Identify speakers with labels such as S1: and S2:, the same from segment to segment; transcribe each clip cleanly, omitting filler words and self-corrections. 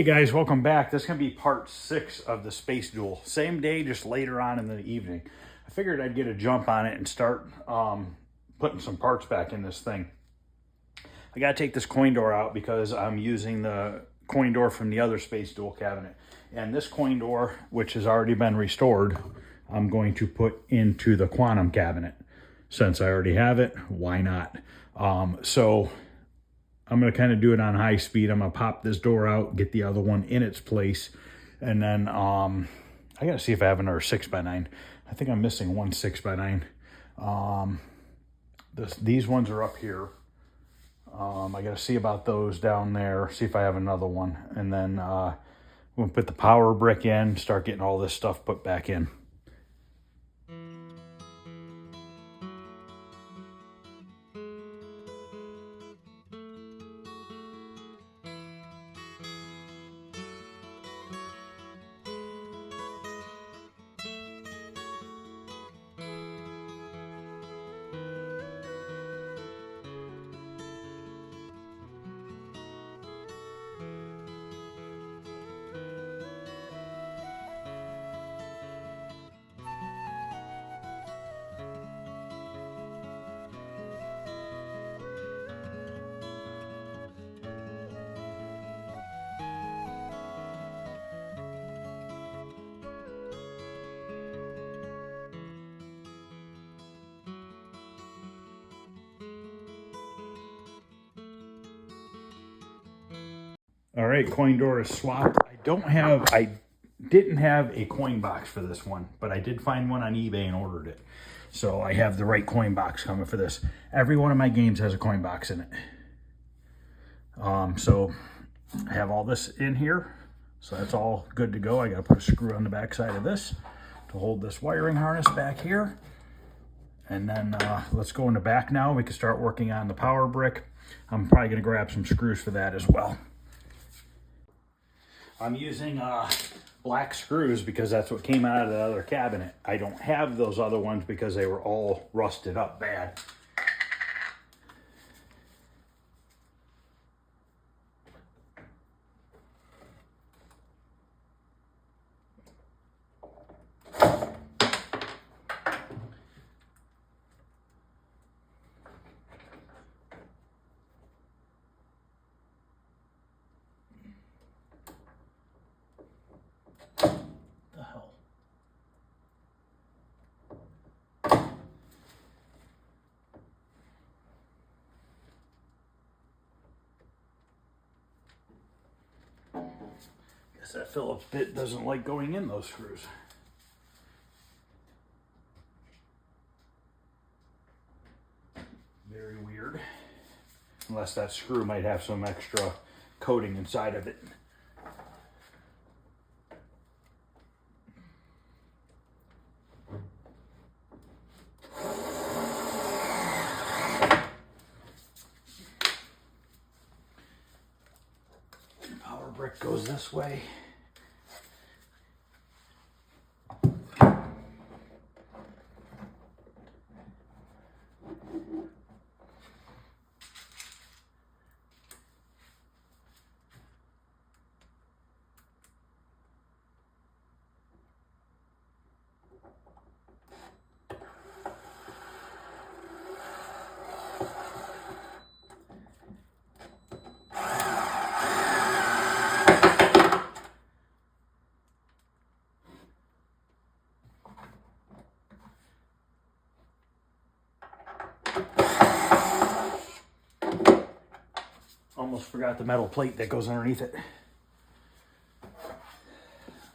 S1: Hey guys, welcome back. This is going to be part 6 of the Space Duel. Same day, just later on in the evening. I figured I'd get a jump on it and start putting some parts back in this thing. I got to take this coin door out because I'm using the coin door from the other Space Duel cabinet. And this coin door, which has already been restored, I'm going to put into the Quantum cabinet. Since I already have it, why not? So I'm going to kind of do it on high speed. I'm going to pop this door out, get the other one in its place. And then I got to see if I have another 6x9. I think I'm missing one 6x9. These ones are up here. I got to see about those down there, see if I have another one. And then we'll put the power brick in, start getting all this stuff put back in. All right, coin door is swapped. I didn't have a coin box for this one, but I did find one on eBay and ordered it. So I have the right coin box coming for this. Every one of my games has a coin box in it. So I have all this in here. So that's all good to go. I got to put a screw on the back side of this to hold this wiring harness back here. And then let's go in the back now. We can start working on the power brick. I'm probably going to grab some screws for that as well. I'm using black screws because that's what came out of the other cabinet. I don't have those other ones because they were all rusted up bad. Guess that Phillips bit doesn't like going in those screws. Very weird. Unless that screw might have some extra coating inside of it. Power brick goes this way. Almost forgot the metal plate that goes underneath it.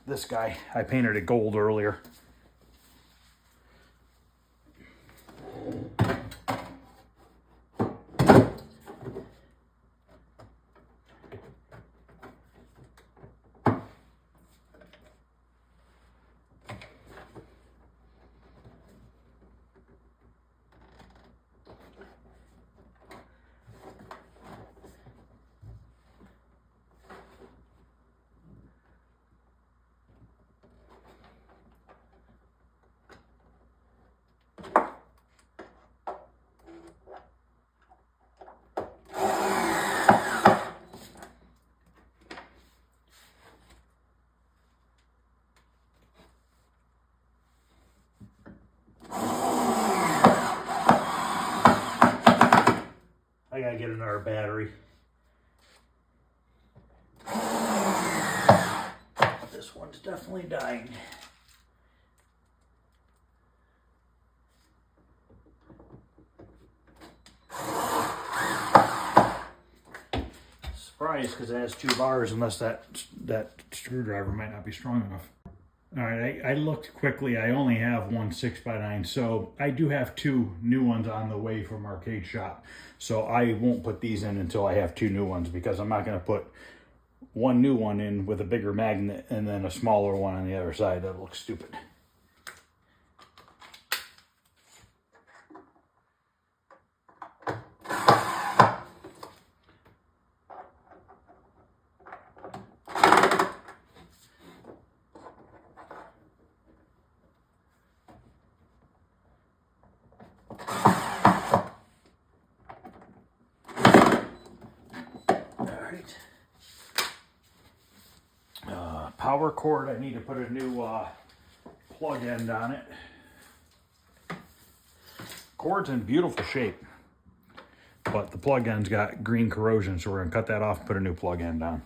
S1: This guy, I painted it gold earlier. gotta get another battery. This one's definitely dying. Surprised because it has 2 bars, unless that screwdriver might not be strong enough. All right, I looked quickly. I only have one 6x9, so I do have 2 new ones on the way from Arcade Shop. So I won't put these in until I have 2 new ones, because I'm not going to put one new one in with a bigger magnet and then a smaller one on the other side. That looks stupid. Power cord, I need to put a new plug end on it. Cord's in beautiful shape, but the plug end's got green corrosion, so we're gonna cut that off and put a new plug end on.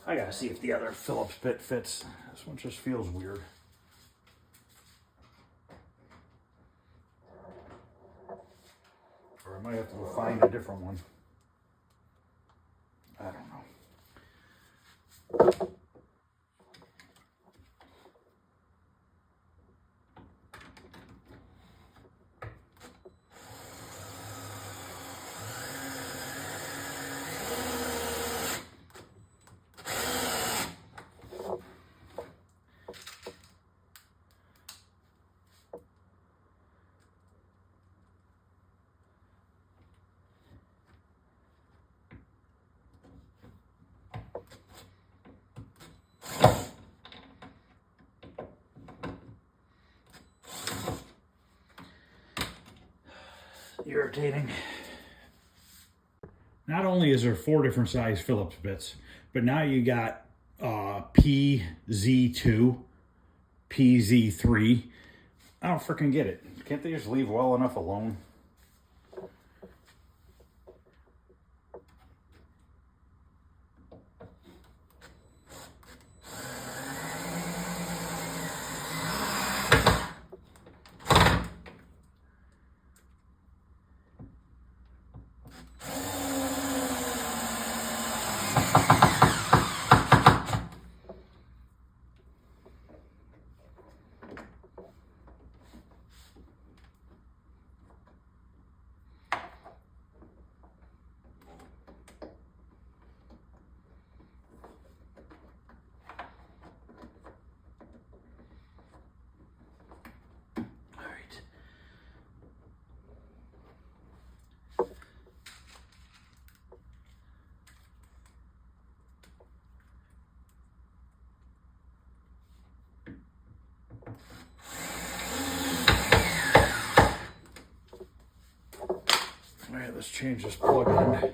S1: I gotta see if the other Phillips bit fits. This one just feels weird. Or I might have to go find a different one. I don't know. Irritating. Not only is there 4 different size Phillips bits, but now you got PZ2, PZ3. I don't freaking get it. Can't they just leave well enough alone? Alright, let's change this plug end.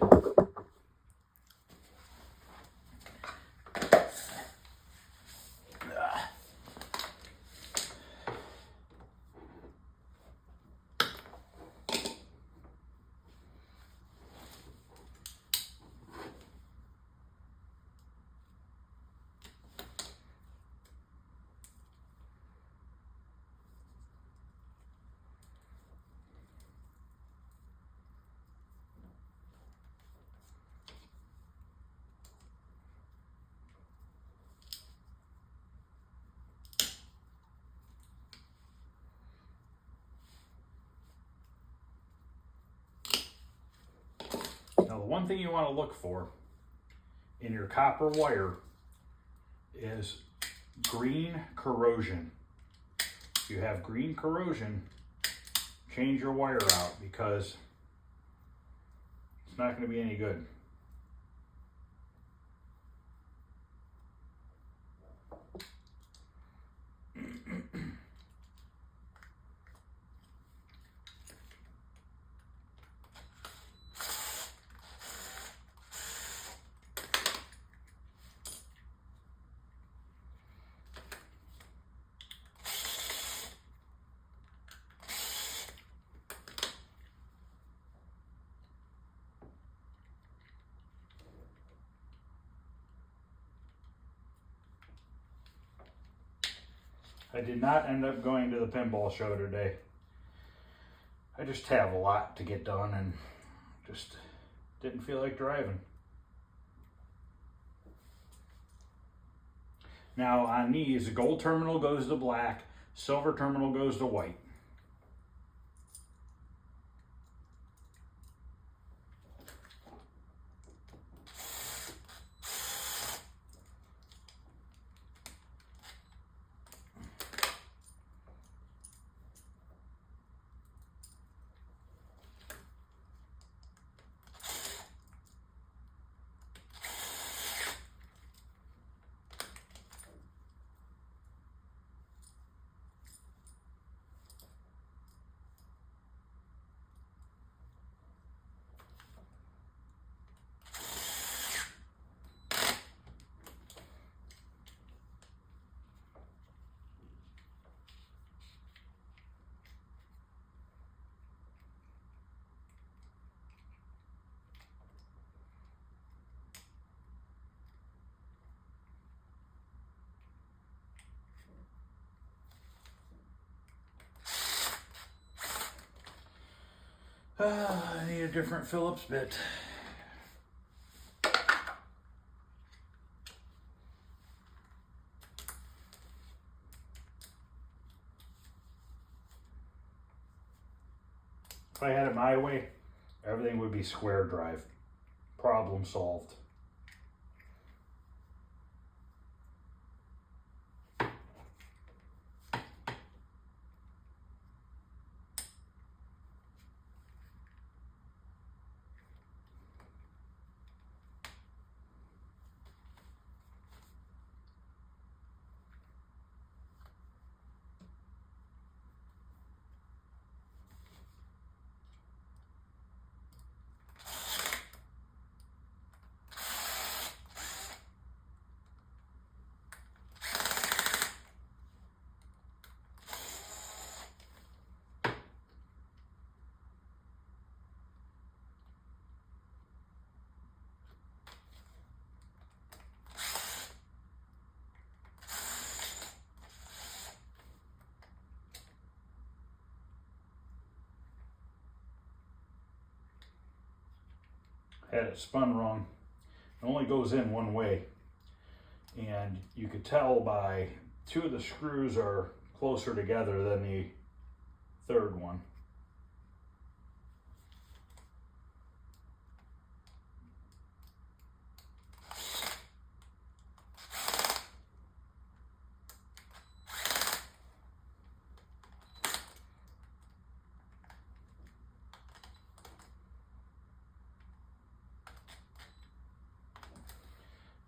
S1: Now, the one thing you want to look for in your copper wire is green corrosion. If you have green corrosion, change your wire out, because It's not going to be any good. I did not end up going to the pinball show today. I just have a lot to get done and just didn't feel like driving. Now on these, the gold terminal goes to black, silver terminal goes to white. I need a different Phillips bit. If I had it my way, everything would be square drive. Problem solved. Had it spun wrong. It only goes in one way. And you could tell by two of the screws are closer together than the third one.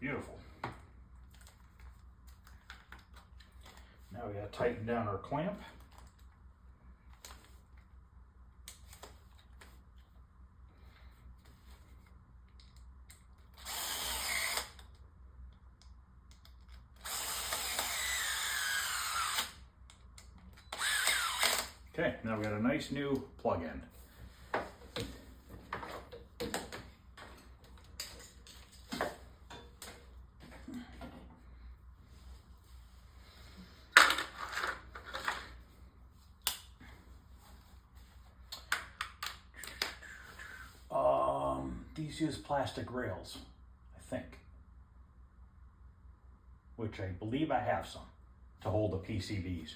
S1: Beautiful. Now we gotta tighten down our clamp. Okay, now we got a nice new plug end. These use plastic rails, I think, which I believe I have some to hold the PCBs.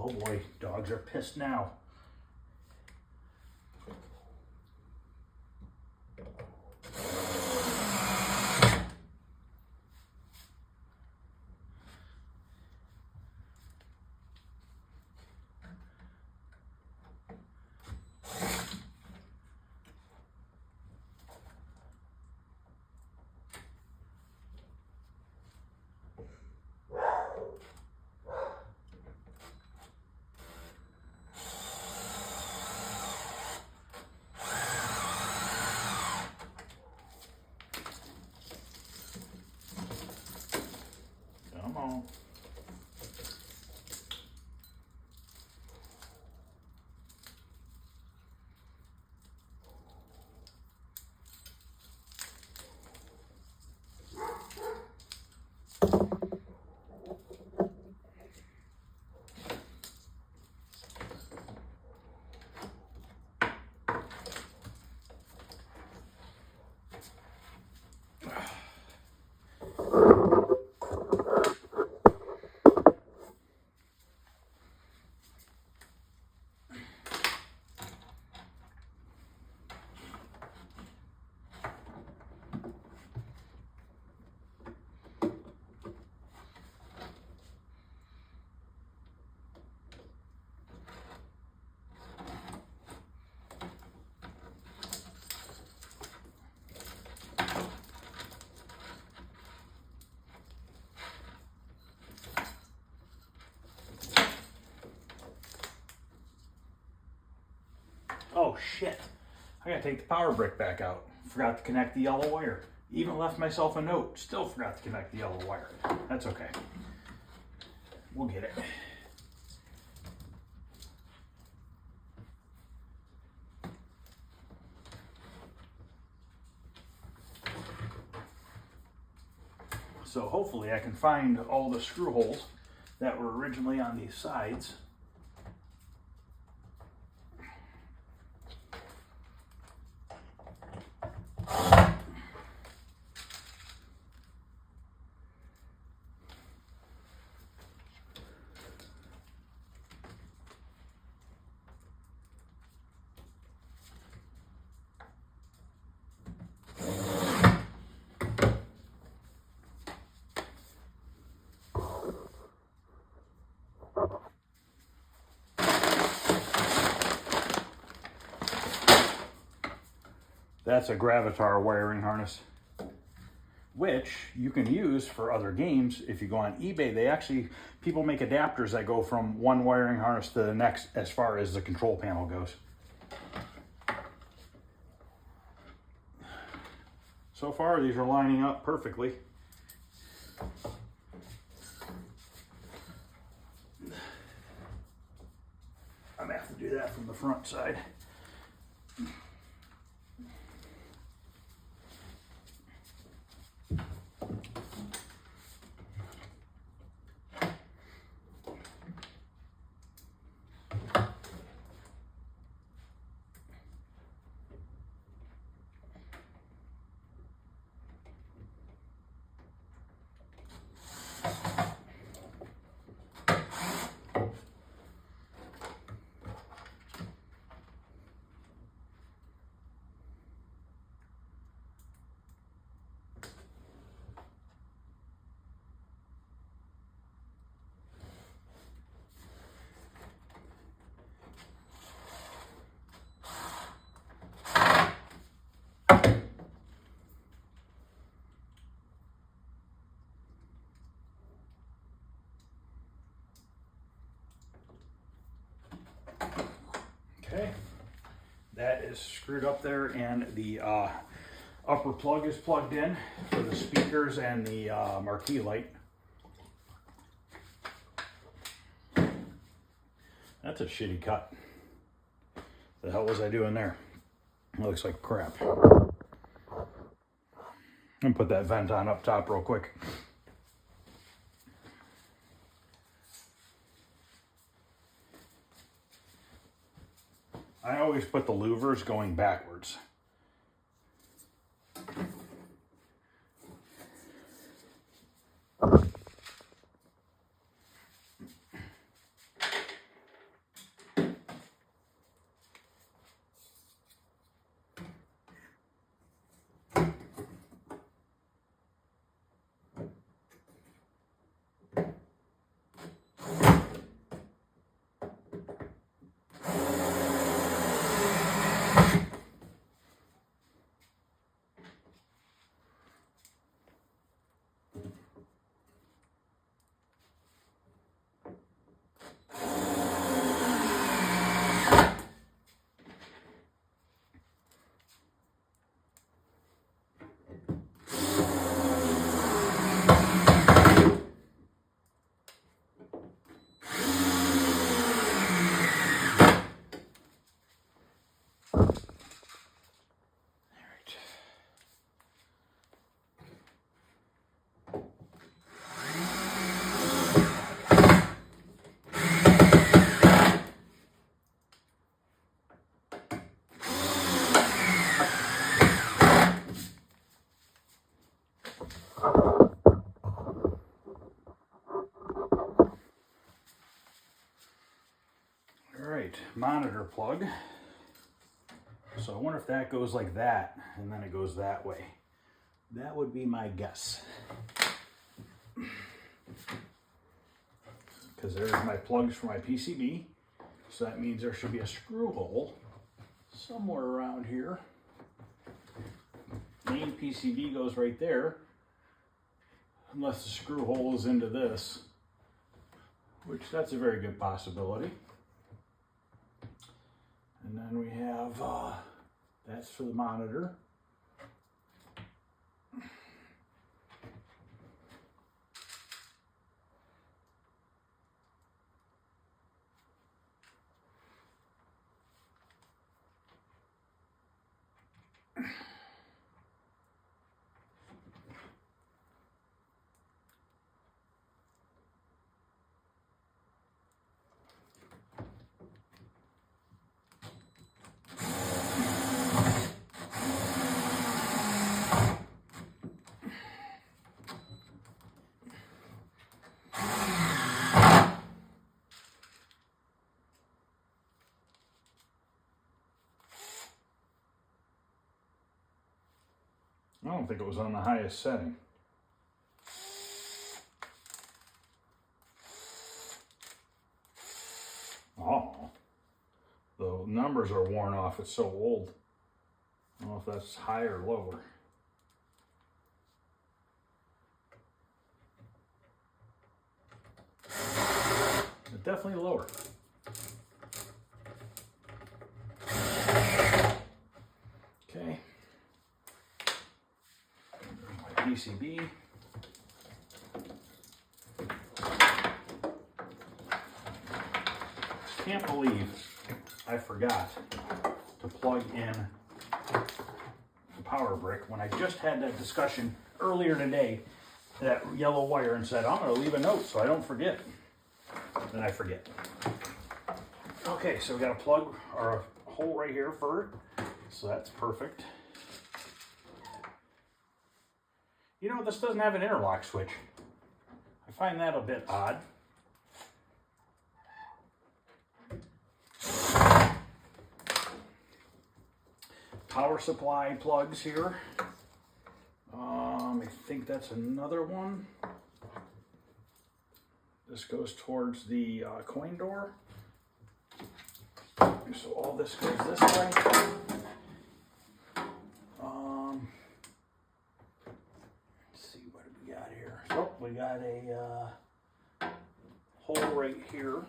S1: Oh boy, dogs are pissed now. Come on. Oh shit, I gotta take the power brick back out. Forgot to connect the yellow wire. Even left myself a note, still forgot to connect the yellow wire. That's okay. We'll get it. So hopefully I can find all the screw holes that were originally on these sides. That's a Gravatar wiring harness, which you can use for other games. If you go on eBay, people make adapters that go from one wiring harness to the next as far as the control panel goes. So far, these are lining up perfectly. I'm gonna have to do that from the front side. Okay, that is screwed up there, and the upper plug is plugged in for the speakers and the marquee light. That's a shitty cut. The hell was I doing there? It looks like crap. I'm gonna put that vent on up top real quick. I always put the louvers going backwards. right, monitor plug. So I wonder if that goes like that, and then it goes that way. That would be my guess. Because there's my plugs for my PCB. So that means there should be a screw hole somewhere around here. Main PCB goes right there. Unless the screw hole is into this. Which that's a very good possibility. And then we have, that's for the monitor. I don't think it was on the highest setting. Oh, the numbers are worn off. It's so old. I don't know if that's high or lower. But definitely lower. Okay. My PCB. Can't believe I forgot to plug in the power brick when I just had that discussion earlier today, that yellow wire, and said, I'm going to leave a note so I don't forget. Then I forget. Okay, so we got a plug or a hole right here for it. So that's perfect. You know, this doesn't have an interlock switch. I find that a bit odd. Power supply plugs here. I think that's another one. This goes towards the coin door. So all this goes this way. Let's see, what do we got here? So we got a hole right here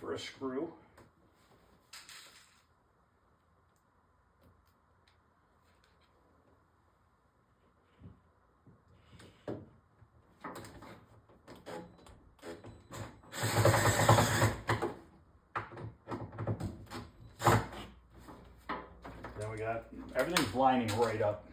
S1: for a screw. Then we got, everything's lining right up.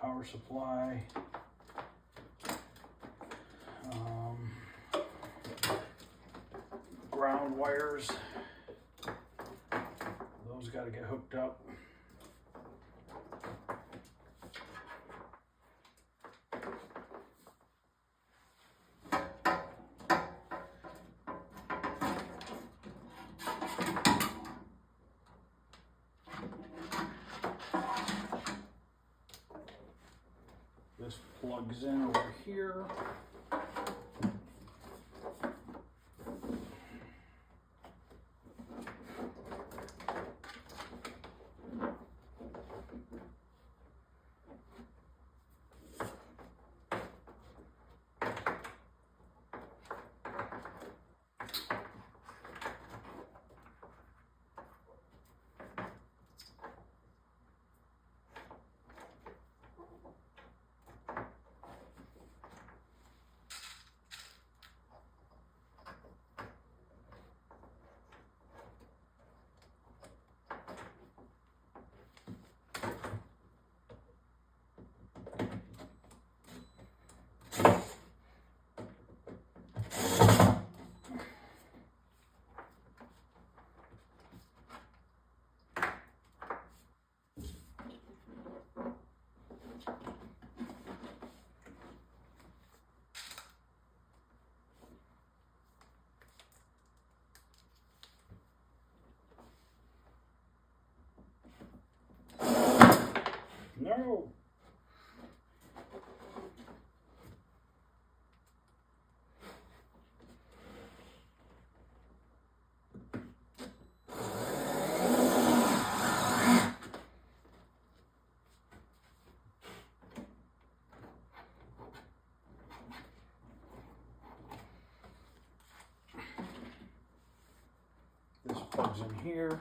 S1: Power supply. Ground wires. Those got to get hooked up. This plugs in over here. Plugs in here.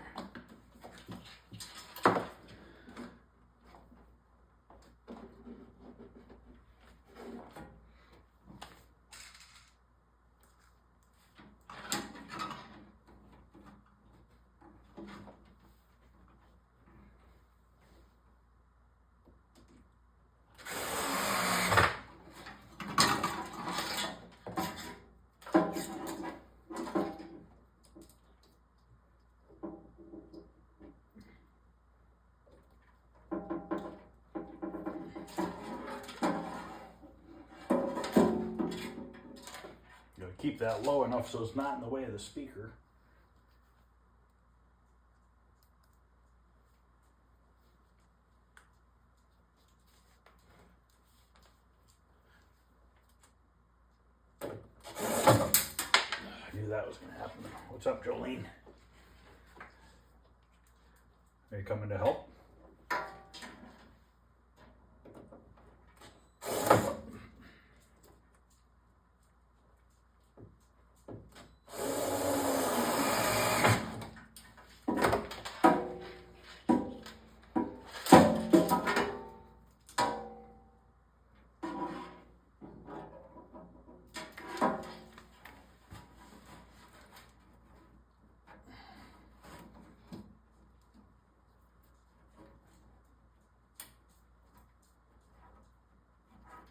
S1: Keep that low enough so it's not in the way of the speaker. I knew that was going to happen. What's up, Jolene? Are you coming to help?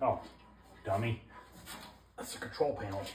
S1: Oh, dummy. That's the control panel.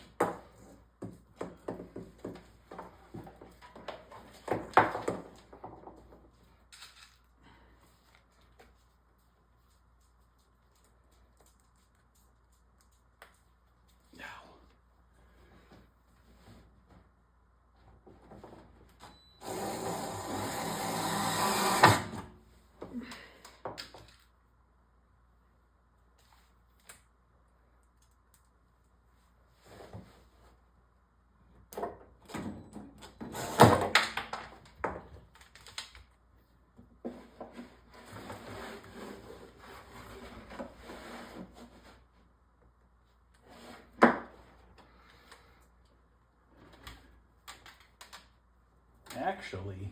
S1: Actually,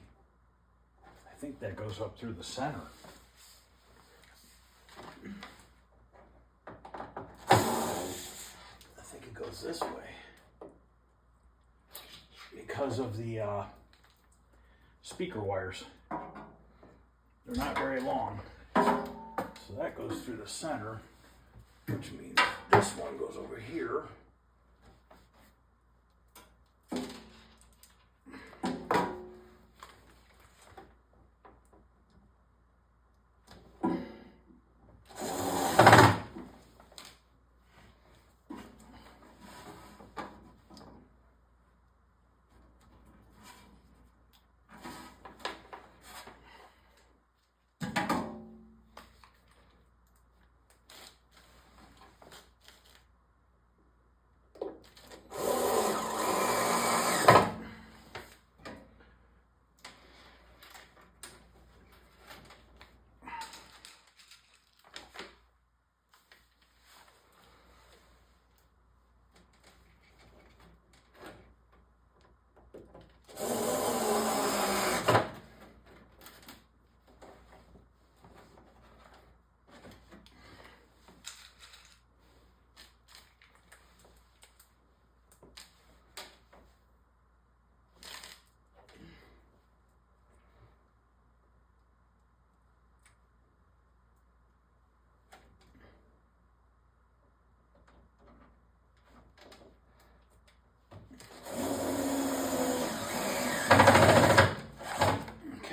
S1: I think that goes up through the center. I think it goes this way because of the speaker wires. They're not very long. So that goes through the center, which means this one goes over here.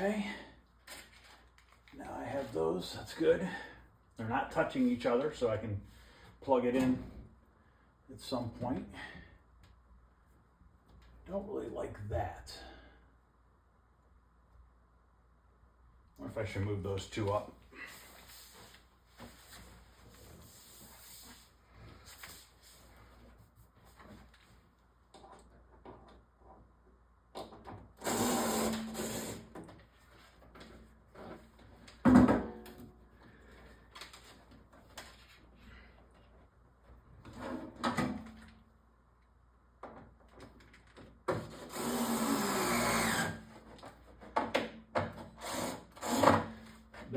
S1: Okay, now I have those, that's good. They're not touching each other, so I can plug it in at some point. Don't really like that. I wonder if I should move those two up.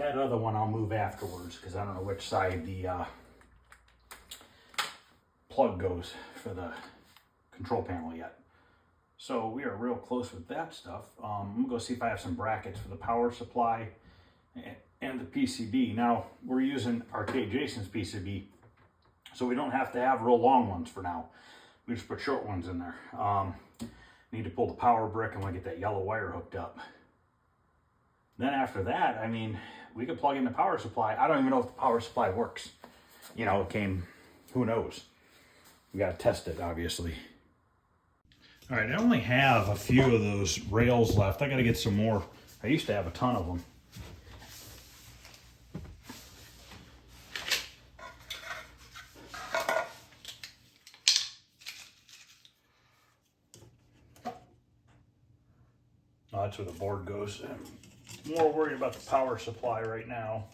S1: that other one I'll move afterwards because I don't know which side the plug goes for the control panel yet. So we are real close with that stuff. I'm gonna go see if I have some brackets for the power supply and the PCB. Now we're using Arcade Jason's PCB, so we don't have to have real long ones for now. We just put short ones in there. Need to pull the power brick and we get that yellow wire hooked up. Then after that, I mean, we could plug in the power supply. I don't even know if the power supply works. You know, it came, who knows? We got to test it, obviously. All right, I only have a few of those rails left. I got to get some more. I used to have a ton of them. Oh, that's where the board goes. I'm more worried about the power supply right now.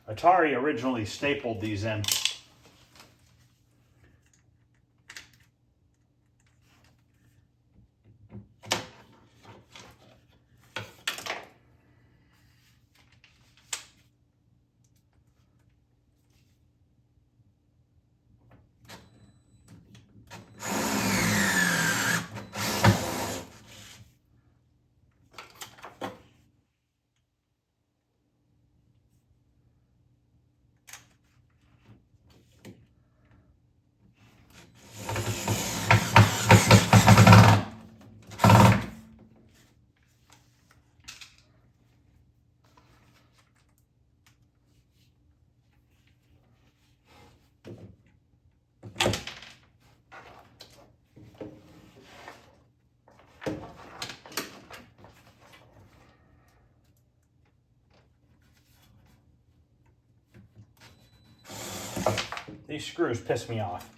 S1: Atari originally stapled these in. These screws piss me off.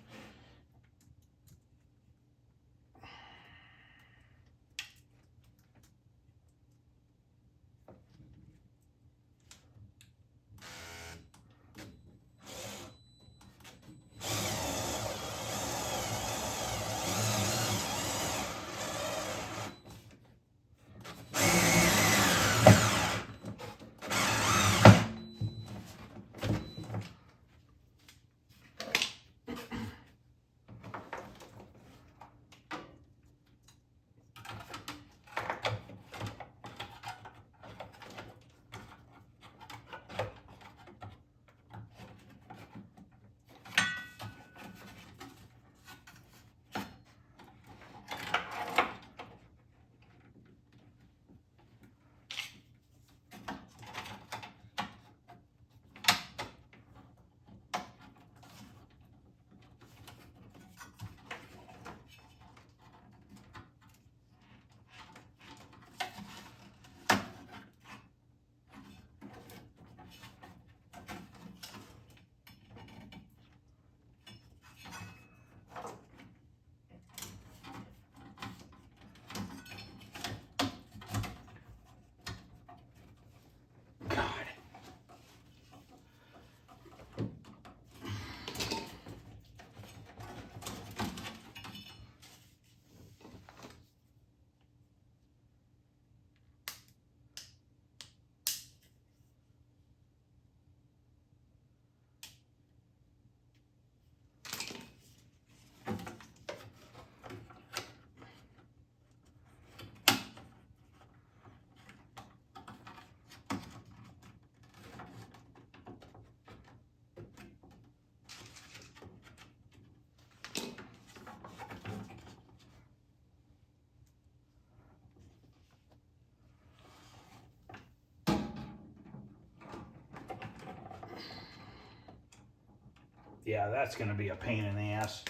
S1: Yeah, that's going to be a pain in the ass.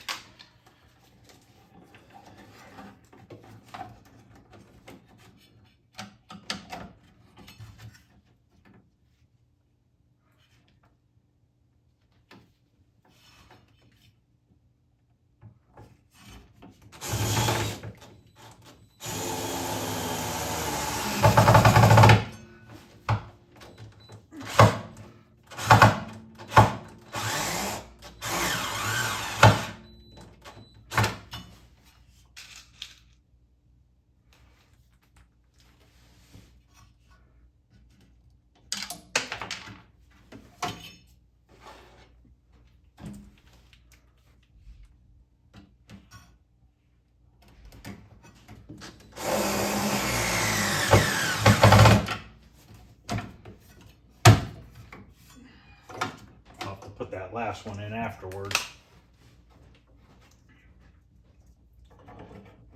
S1: that last one in afterwards.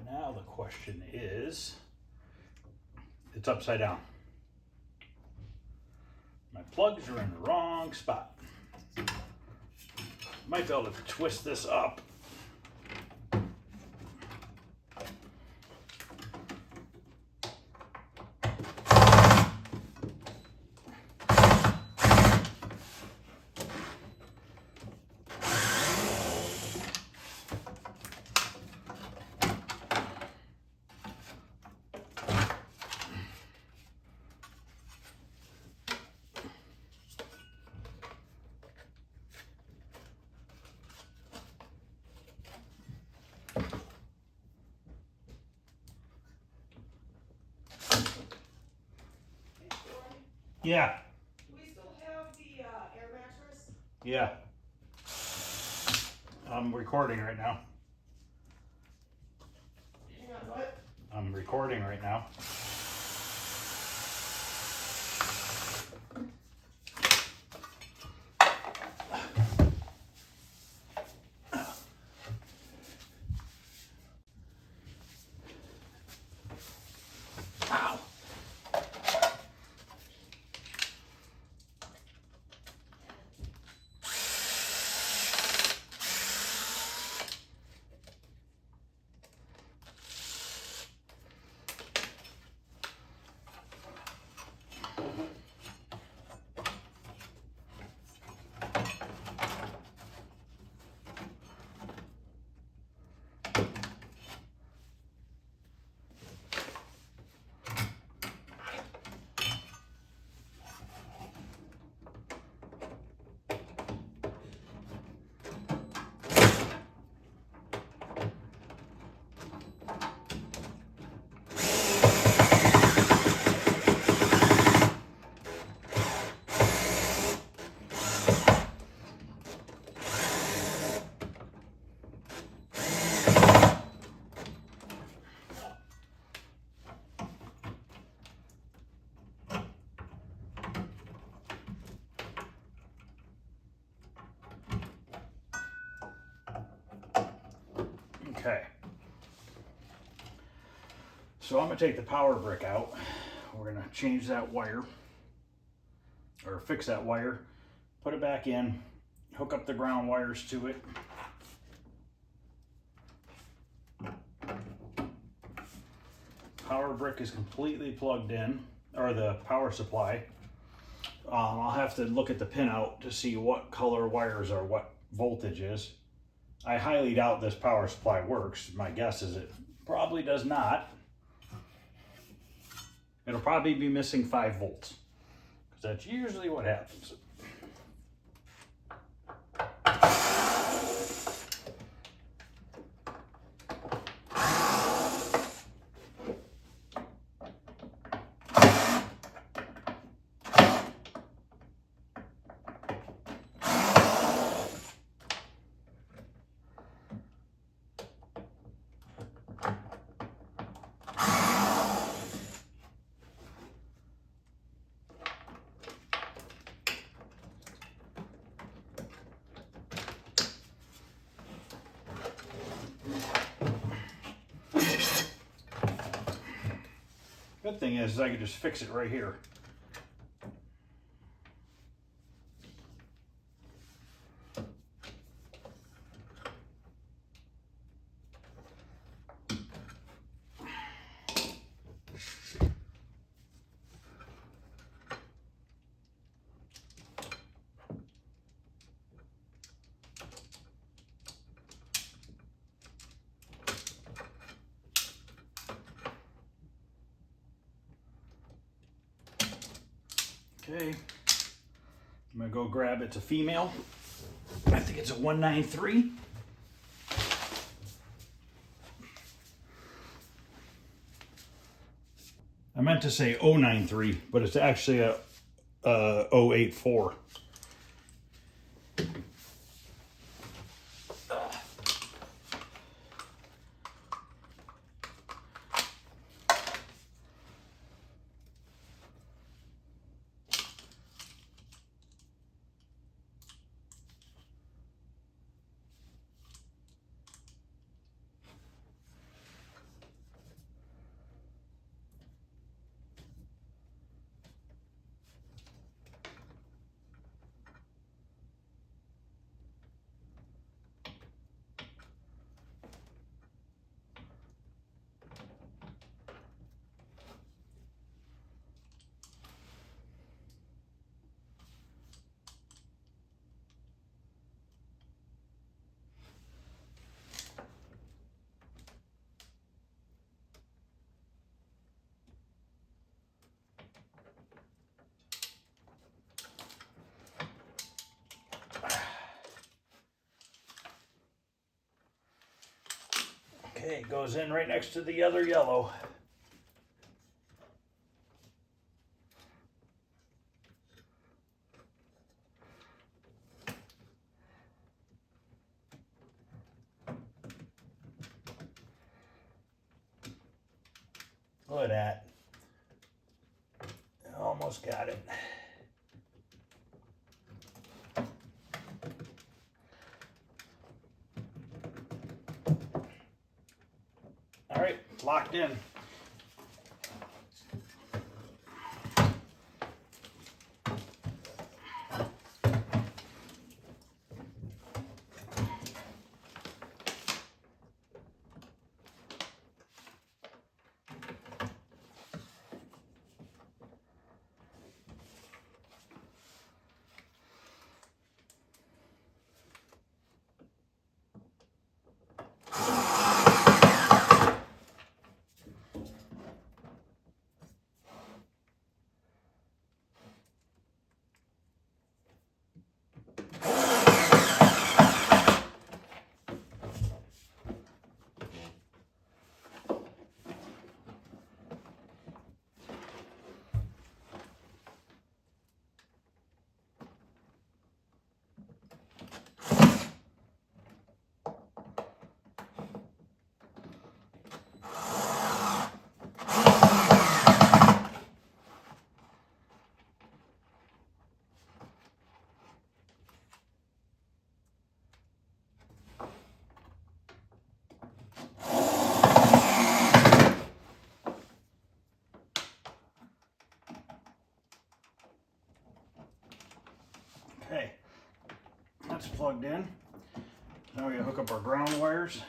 S1: Now the question is, it's upside down. My plugs are in the wrong spot. Might be able to twist this up. Yeah.
S2: Do we still have the air mattress?
S1: Yeah. I'm recording right now.
S2: Hang on, what?
S1: I'm recording right now. Ow. Okay. So I'm going to take the power brick out. We're going to change that wire, or fix that wire, put it back in, hook up the ground wires to it. Power brick is completely plugged in, or the power supply. I'll have to look at the pinout to see what color wires are what voltage is. I highly doubt this power supply works. My guess is it probably does not. It'll probably be missing 5 volts, because that's usually what happens. Good thing is I can just fix it right here. Okay, I'm gonna go grab, it's a female. I think it's a 193. I meant to say 093, but it's actually a 084. Okay, it goes in right next to the other yellow. Look at that. Almost got it. All right, locked in. Okay, that's plugged in. Now we hook up our ground wires.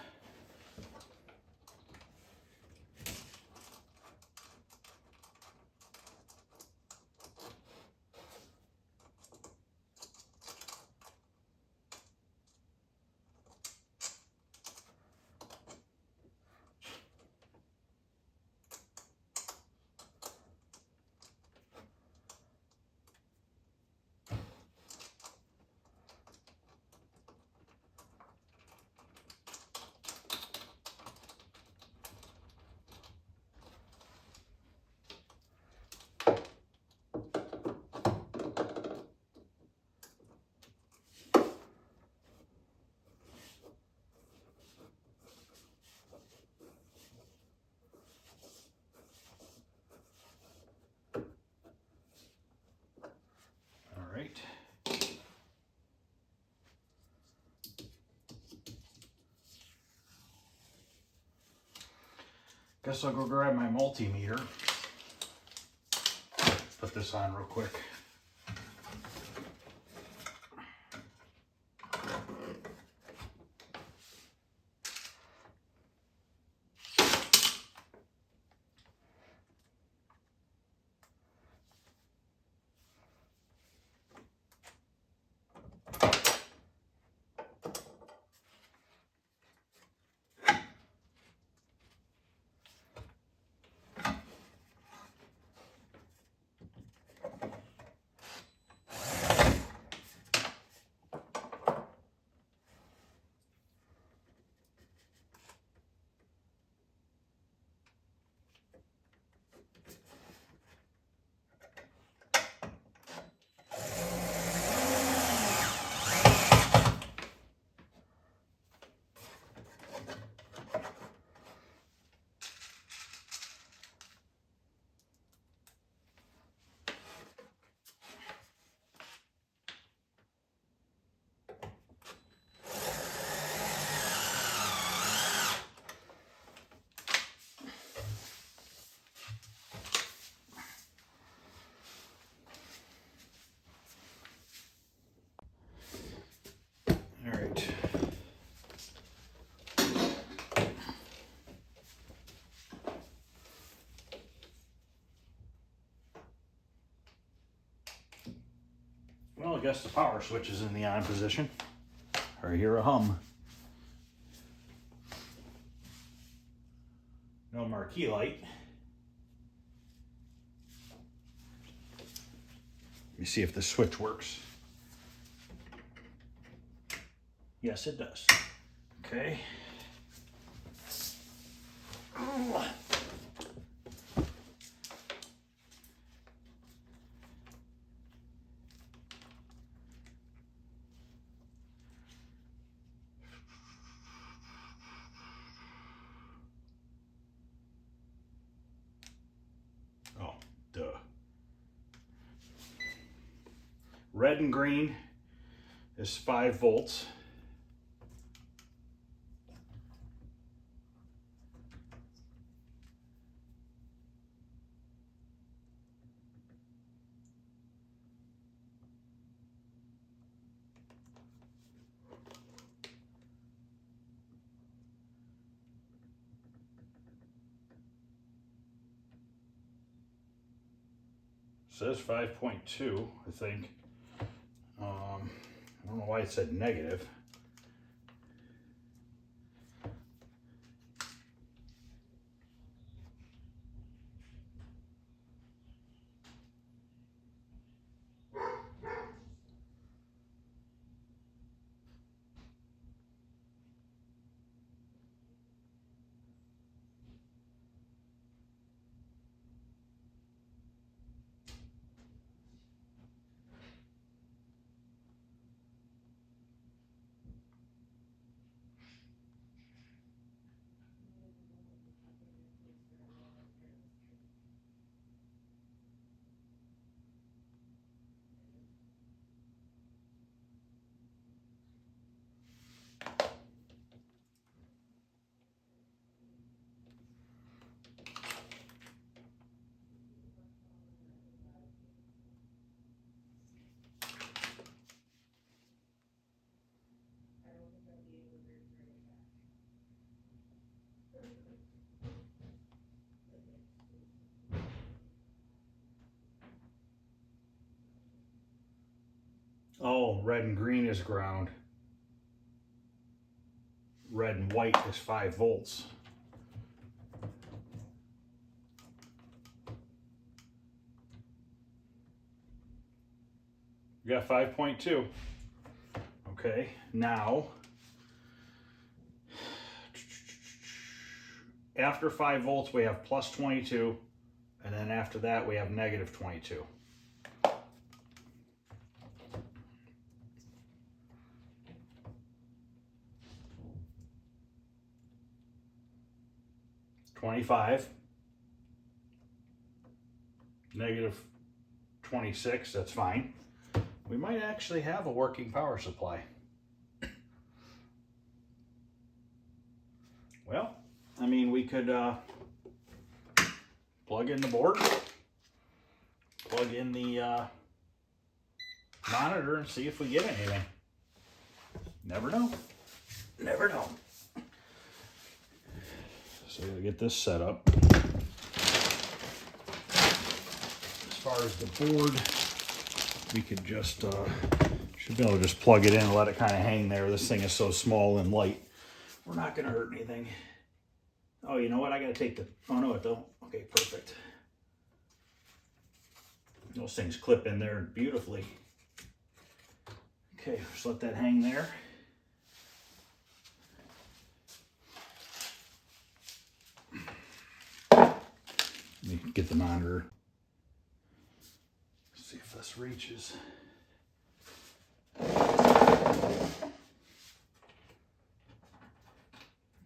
S1: All right. Guess I'll go grab my multimeter. Put this on real quick. All right. Well, I guess the power switch is in the on position. I hear a hum. No marquee light. Let me see if the switch works. Yes, it does. Okay. Oh, duh. Red and green is 5 volts. Says 5.2, I think. I don't know why it said negative. Oh, red and green is ground. Red and white is 5 volts. You got 5.2. Okay, now after 5 volts we have plus 22, and then after that we have negative 22. -25, -26, that's fine. We might actually have a working power supply. Well, I mean, we could plug in the board, plug in the monitor, and see if we get anything. Never know. Never know. So I gotta get this set up. As far as the board, we could just should be able to just plug it in and let it kind of hang there. This thing is so small and light. We're not gonna hurt anything. Oh, you know what? I gotta take the, oh no, it don't. Okay, perfect. Those things clip in there beautifully. Okay, just let that hang there. Let me get the monitor. See if this reaches.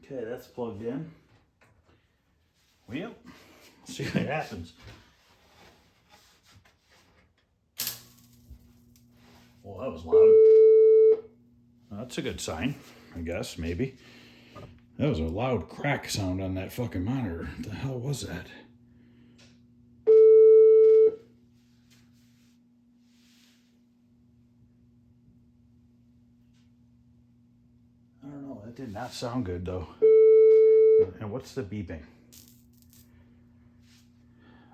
S1: Okay, that's plugged in. Well, see what happens. Well, that was loud. That's a good sign, I guess, maybe. That was a loud crack sound on that fucking monitor. What the hell was that? I don't know. That did not sound good, though. And what's the beeping?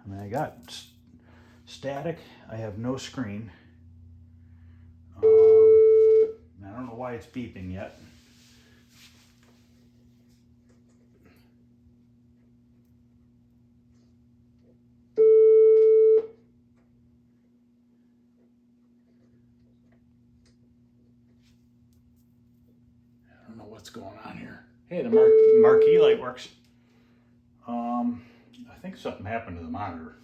S1: I mean, I got static. I have no screen. I don't know why it's beeping yet. I don't know what's going on here. Hey, the marquee light works. think something happened to the monitor.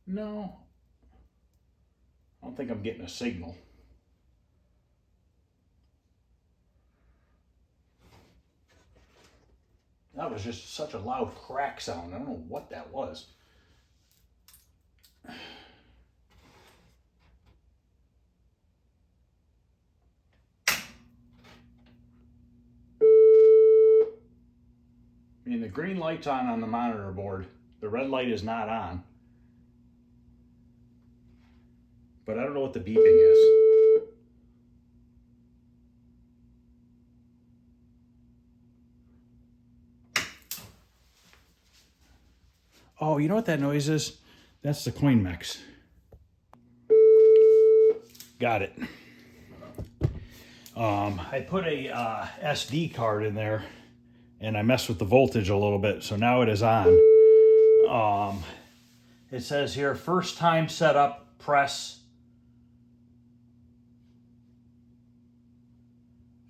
S1: No. I don't think I'm getting a signal. That was just such a loud crack sound. I don't know what that was. I mean, the green light's on the monitor board. The red light is not on. But I don't know what the beeping is. Oh, you know what that noise is? That's the CoinMex. Got it. I put a SD card in there and I messed with the voltage a little bit, so now it is on. It says here, first time setup, press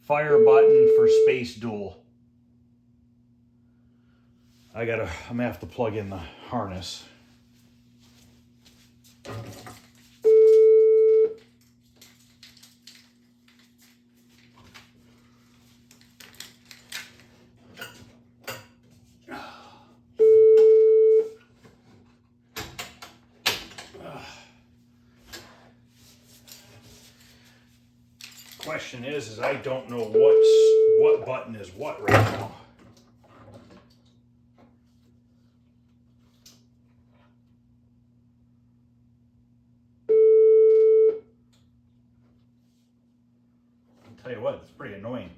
S1: fire button for space dual. I'm gonna have to plug in the harness. Question is I don't know what button is what right now. I'll tell you what, it's pretty annoying.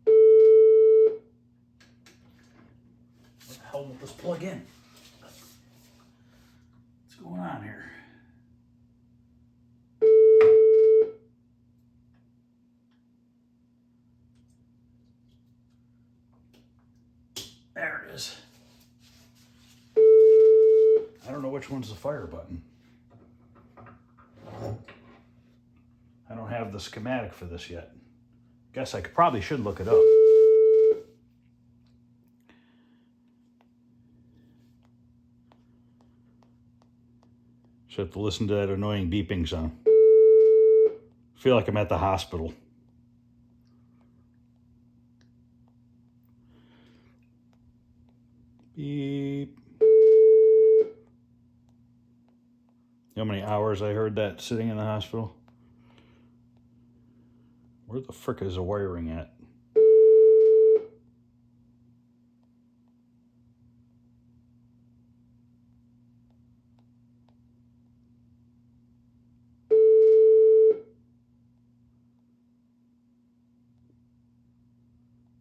S1: What the hell will this plug in? What's going on here? There it is. I don't know which one's the fire button. I don't have the schematic for this yet. Guess I probably should look it up. Should have to listen to that annoying beeping sound. I feel like I'm at the hospital. Beep. You know how many hours I heard that sitting in the hospital? Where the frick is the wiring at?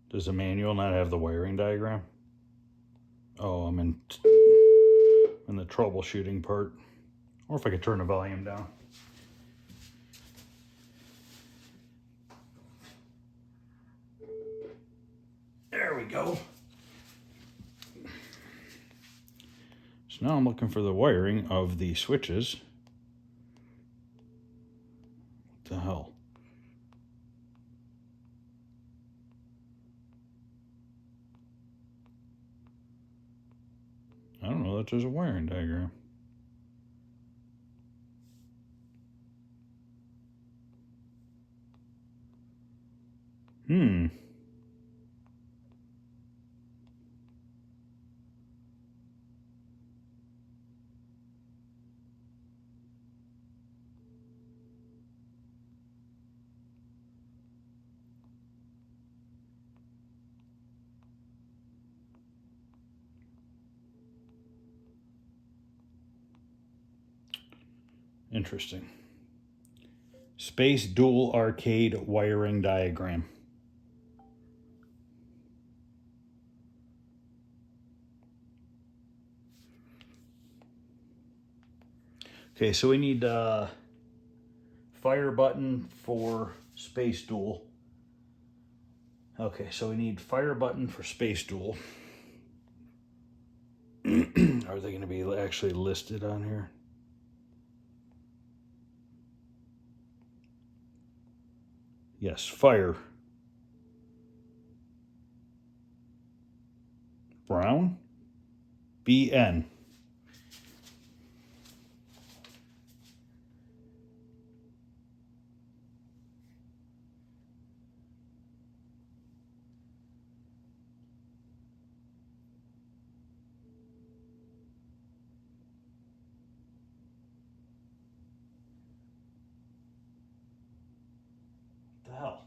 S1: Does the manual not have the wiring diagram? Oh, I'm in the troubleshooting part. Or if I could turn the volume down. There we go. So now I'm looking for the wiring of the switches. What the hell? I don't know that there's a wiring diagram. Interesting. Space dual arcade wiring diagram. Okay, so we need fire button for space dual. Okay, so we need fire button for space dual. Are they going to be actually listed on here? Yes, fire. Brown. BN. What the hell?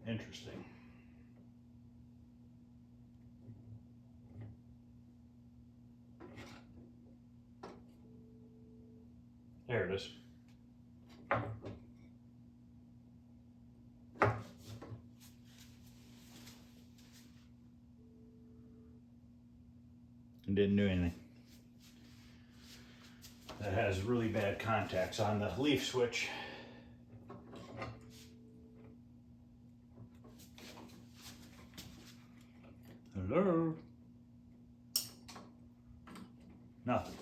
S1: Interesting. There it is. It didn't do anything. That has really bad contacts on the leaf switch. Hello? Nothing.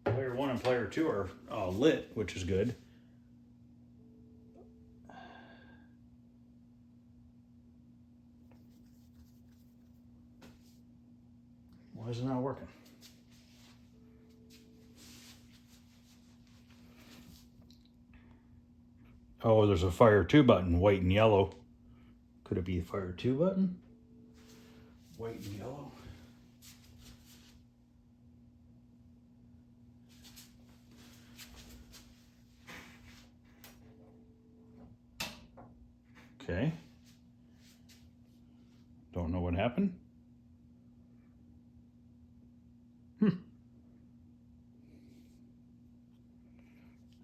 S1: Player 1 and player 2 are lit, which is good. Why is it not working? Oh, there's a fire 2 button, white and yellow. Could it be a fire 2 button? White and yellow. Okay. Don't know what happened.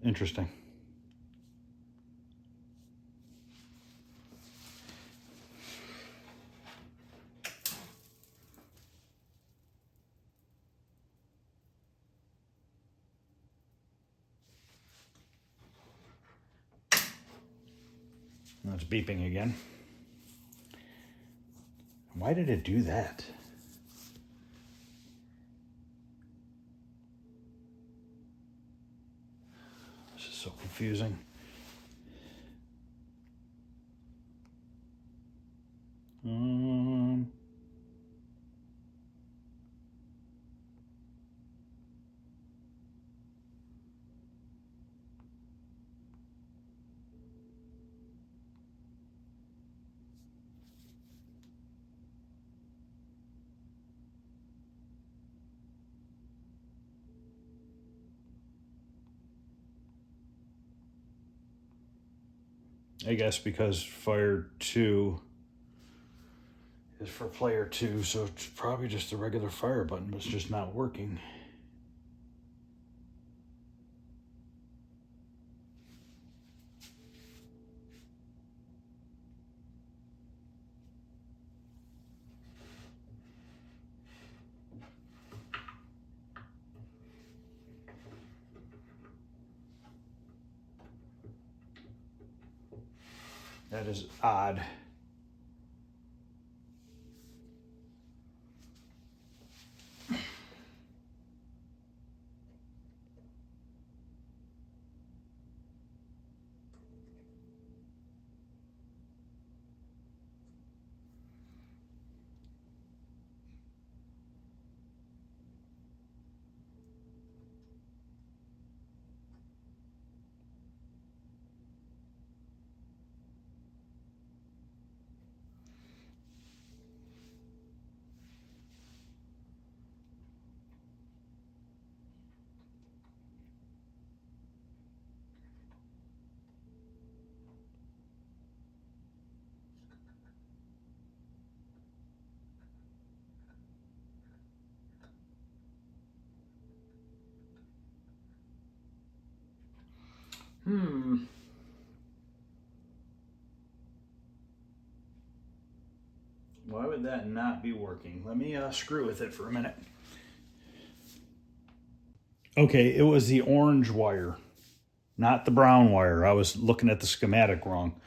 S1: Interesting. Now it's beeping again. Why did it do that? This is so confusing. I guess because fire 2 is for player 2, so it's probably just a regular fire button, but it's just not working. That is odd. would that not be working? Let me screw with it for a minute. Okay, it was the orange wire, not the brown wire. I was looking at the schematic wrong.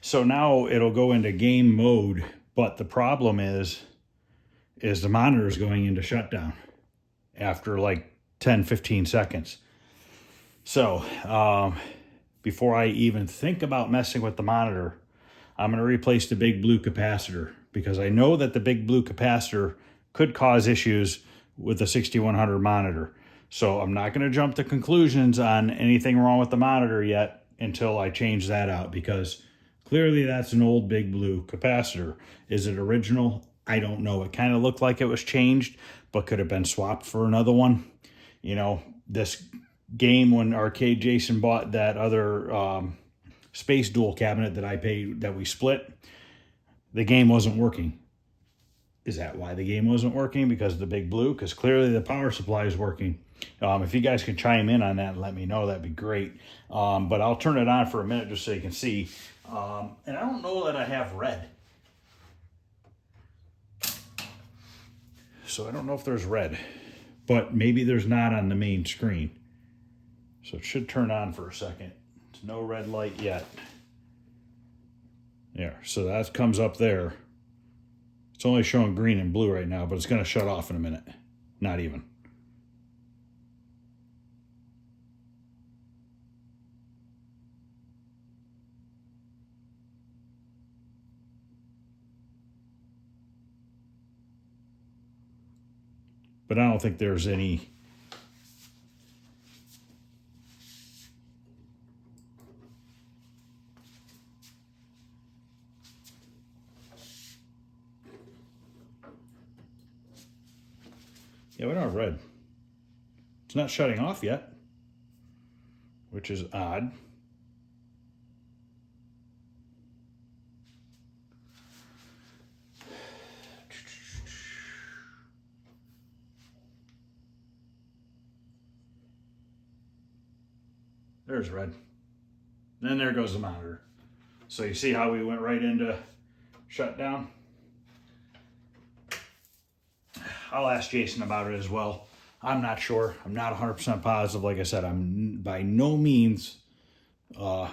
S1: So now it'll go into game mode, but the problem is the monitor is going into shutdown after like 10, 15 seconds. So before I even think about messing with the monitor, I'm going to replace the big blue capacitor, because I know that the big blue capacitor could cause issues with the 6100 monitor. So I'm not going to jump to conclusions on anything wrong with the monitor yet until I change that out, because clearly that's an old big blue capacitor. Is it original? I don't know. It kind of looked like it was changed, but could have been swapped for another one. You know, this game, when Arcade Jason bought that other Space Duel cabinet that I paid, that we split, the game wasn't working. Is that why the game wasn't working? Because of the big blue? Because clearly the power supply is working. If you guys could chime in on that and let me know, that'd be great. But I'll turn it on for a minute just so you can see. And I don't know that I have red. So I don't know if there's red, but maybe there's not on the main screen. So it should turn on for a second. There's no red light yet. There, so that comes up there. It's only showing green and blue right now, but it's going to shut off in a minute. Not even. But I don't think there's any. Yeah, we don't have red. It's not shutting off yet, which is odd. There's red. Then there goes the monitor. So you see how we went right into shutdown? I'll ask Jason about it as well. I'm not sure. I'm not 100% positive. Like I said, I'm by no means color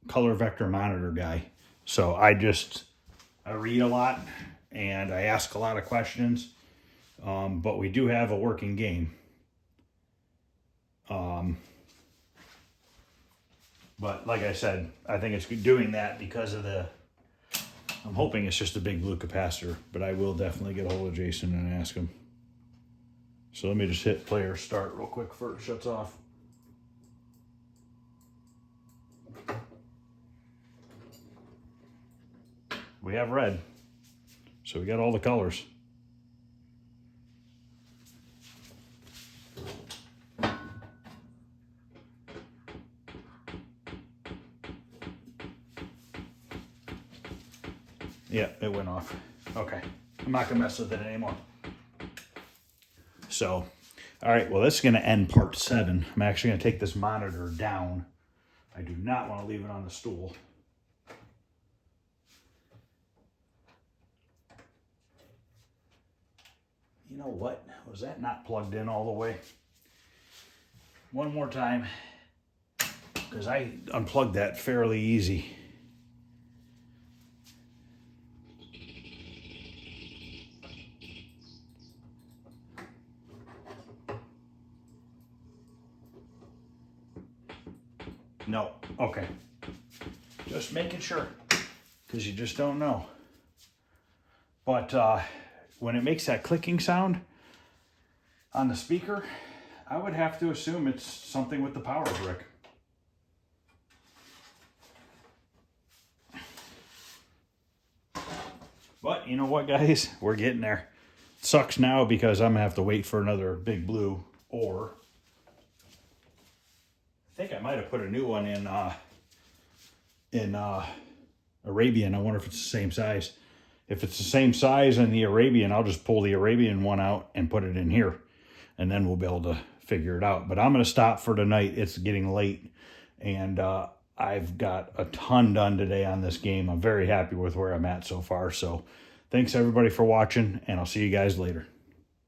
S1: vector monitor guy. So I read a lot and I ask a lot of questions. But we do have a working game. But like I said, I think it's doing that because of I'm hoping it's just a big blue capacitor, but I will definitely get a hold of Jason and ask him. So let me just hit player start real quick before it shuts off. We have red, so we got all the colors. Yeah, it went off. Okay, I'm not gonna mess with it anymore. So, all right, well, this is gonna end part 7. I'm actually gonna take this monitor down. I do not want to leave it on the stool. You know what? Was that not plugged in all the way? One more time, because I unplugged that fairly easy. No, okay. Just making sure, because you just don't know. But when it makes that clicking sound on the speaker, I would have to assume it's something with the power brick. But you know what, guys? We're getting there. It sucks now because I'm going to have to wait for another big blue, or I think I might have put a new one in Arabian. I wonder if it's the same size. If it's the same size in the Arabian, I'll just pull the Arabian one out and put it in here. And then we'll be able to figure it out. But I'm going to stop for tonight. It's getting late. And I I've got a ton done today on this game. I'm very happy with where I'm at so far. So thanks everybody for watching, and I'll see you guys later.